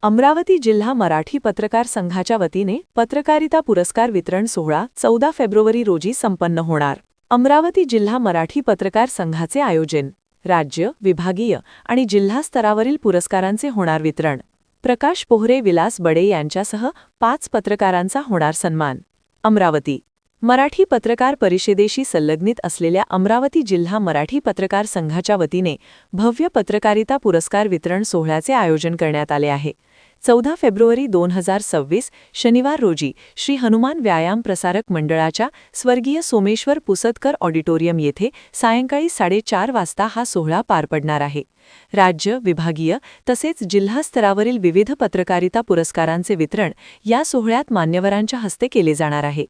अमरावती जिल्हा मराठी पत्रकार संघाच्या वतीने पत्रकारिता पुरस्कार वितरण सोहळा 14 फेब्रुवारी रोजी संपन्न होणार। अमरावती जिल्हा मराठी पत्रकार संघाचे आयोजन, राज्य, विभागीय आणि जिल्हा स्तरावरील पुरस्कारांचे होणार वितरण। प्रकाश पोहरे, विलास बडे यांच्यासह 5 पत्रकारांचा होणार सन्मान। अमरावती मराठी पत्रकार परिषदेशी संलग्नित असलेल्या अमरावती जिल्हा मराठी पत्रकार संघाच्या वतीने भव्य पत्रकारिता पुरस्कार वितरण सोहळ्याचे आयोजन करण्यात आले आहे। 14 फेब्रुवारी 2026 शनिवार रोजी श्री हनुमान व्यायाम प्रसारक मंडळाच्या स्वर्गीय सोमेश्वर पुसदकर ऑडिटोरियम येथे सायंकाळी 4:30 वाजता हा सोहळा पार पडणार आहे। राज्य, विभागीय तसेच जिल्हा स्तरावरील विविध पत्रकारिता पुरस्कारांचे वितरण या सोहळ्यात मान्यवरांच्या हस्ते केले जाणार आहे।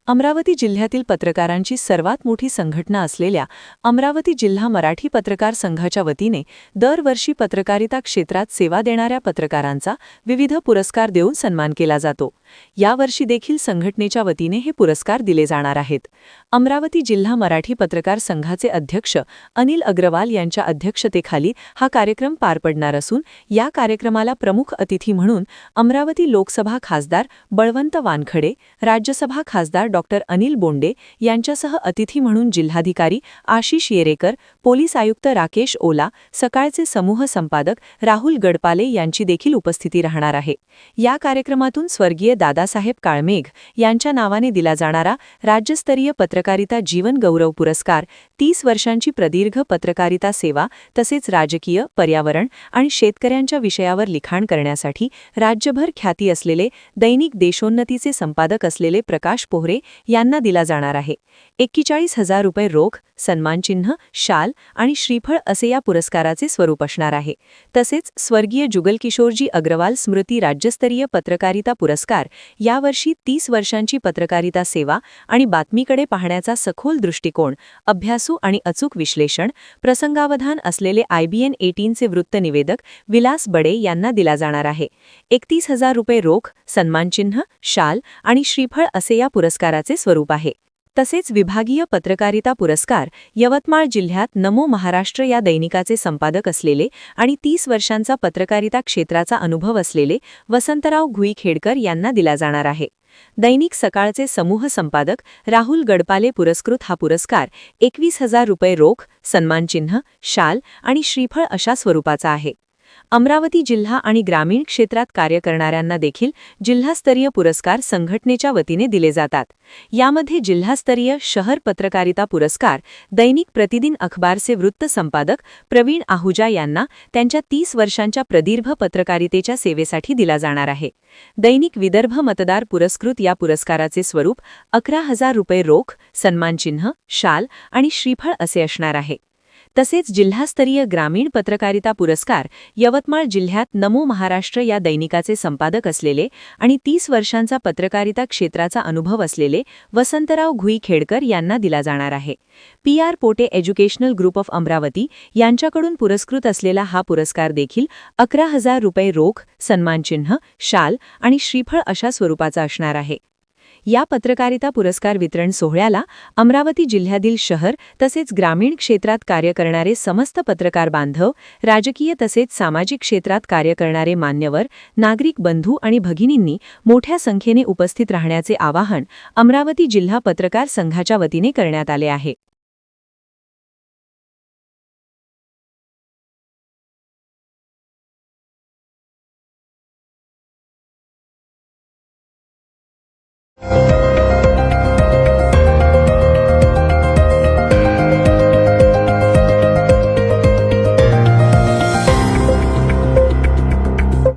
अमरावती जिल्ह्यातील पत्रकारांची सर्वात मोठी संघटना असलेल्या अमरावती जिल्हा मराठी पत्रकार संघाच्या वतीने दरवर्षी पत्रकारिता क्षेत्रात सेवा देणाऱ्या पत्रकारांचा विविध पुरस्कार देऊन सन्मान केला जातो। यावर्षी देखील संघटनेच्या वतीने हे पुरस्कार दिले जाणार आहेत। अमरावती जिल्हा मराठी पत्रकार संघाचे अध्यक्ष अनिल अग्रवाल यांच्या अध्यक्षतेखाली हा कार्यक्रम पार पडणार असून या कार्यक्रमाला प्रमुख अतिथी म्हणून अमरावती लोकसभा खासदार बळवंत वानखडे, राज्यसभा खासदार डॉक्टर अनिल बोंडे यांच्यासह अतिथी म्हणून जिल्हाधिकारी आशिष येरेकर, पोलीस आयुक्त राकेश ओला, सकाळचे समूह संपादक राहुल गडपाले यांची देखील उपस्थिती राहणार आहे। या कार्यक्रमातून स्वर्गीय दादासाहेब काळमेघ यांच्या नावाने दिला जाणारा राज्यस्तरीय पत्रकारिता जीवन गौरव पुरस्कार, 30 वर्षांची प्रदीर्घ पत्रकारिता सेवा तसेच राजकीय, पर्यावरण आणि शेतकऱ्यांच्या विषयावर लिखाण करण्यासाठी राज्यभर ख्याती असलेले दैनिक देशोन्नतीचे संपादक असलेले प्रकाश पोहरे यांना दिला जाणार आहे। 41,000 रुपये रोख, सन्मानचिन्ह, शाल आणि श्रीफळ असे या पुरस्काराचे स्वरूप असणार आहे। तसेच स्वर्गीय जुगलकिशोरजी अग्रवाल स्मृती राज्यस्तरीय पत्रकारिता पुरस्कार यावर्षी 30 वर्षांची पत्रकारिता सेवा आणि बातमीकडे पाहण्याचा सखोल दृष्टिकोन, अभ्यासू आणि अचूक विश्लेषण, प्रसंगावधान असलेले IBN 18 चे वृत्तनिवेदक विलास बडे यांना दिला जाणार आहे। 31,000 रुपये रोख, सन्मानचिन्ह, शाल आणि श्रीफळ असे या पुरस्काराचे स्वरूप आहे। तसेच विभागीय पत्रकारिता पुरस्कार यवतमाळ जिल्ह्यात नमो महाराष्ट्र या दैनिकाचे संपादक असलेले आणि 30 वर्षांचा पत्रकारिता क्षेत्राचा अनुभव असलेले वसंतराव घुईखेडकर यांना दिला जाणार आहे। दैनिक सकाळचे समूह संपादक राहुल गडपाले पुरस्कृत हा पुरस्कार 21,000 रुपये रोख, सन्मानचिन्ह, शाल आणि श्रीफळ अशा स्वरूपाचा आहे। अमरावती जिल्हा आणि ग्रामीण क्षेत्रात कार्य करणाऱ्यांना देखील जिल्हास्तरीय पुरस्कार संघटनेच्या वतीने दिले जातात। यामध्ये जिल्हास्तरीय शहर पत्रकारिता पुरस्कार दैनिक प्रतिदिन अखबारचे वृत्त संपादक प्रवीण आहुजा यांना त्यांच्या 30 वर्षांच्या प्रदीर्घ पत्रकारितेच्या सेवेसाठी दिला जाणार आहे। दैनिक विदर्भ मतदार पुरस्कृत या पुरस्काराचे स्वरूप 11,000 रुपये रोख, सन्मानचिन्ह, शाल आणि श्रीफळ असे असणार आहे। तसेच जिल्हास्तरीय ग्रामीण पत्रकारिता पुरस्कार यवतमाळ जिल्ह्यात नमो महाराष्ट्र या दैनिकाचे संपादक असलेले आणि 30 वर्षांचा पत्रकारिता क्षेत्राचा अनुभव असलेले वसंतराव घुईखेडकर यांना दिला जाणार आहे। PR Pote educational group of Amravati यांच्याकडून पुरस्कृत असलेला हा पुरस्कार देखील 11,000 रुपये रोख, सन्मानचिन्ह, शाल आणि श्रीफळ अशा स्वरूपाचा असणार आहे। या पत्रकारिता पुरस्कार वितरण सोहळ्याला अमरावती जिल्ह्यातील शहर तसेच ग्रामीण क्षेत्रात कार्य करणारे समस्त पत्रकार बांधव, राजकीय तसेच सामाजिक क्षेत्रात कार्य करणारे मान्यवर, नागरिक बंधू आणि भगिनींनी मोठ्या संख्येने उपस्थित राहण्याचे आवाहन अमरावती जिल्हा पत्रकार संघाच्या वतीने करण्यात आले आहे।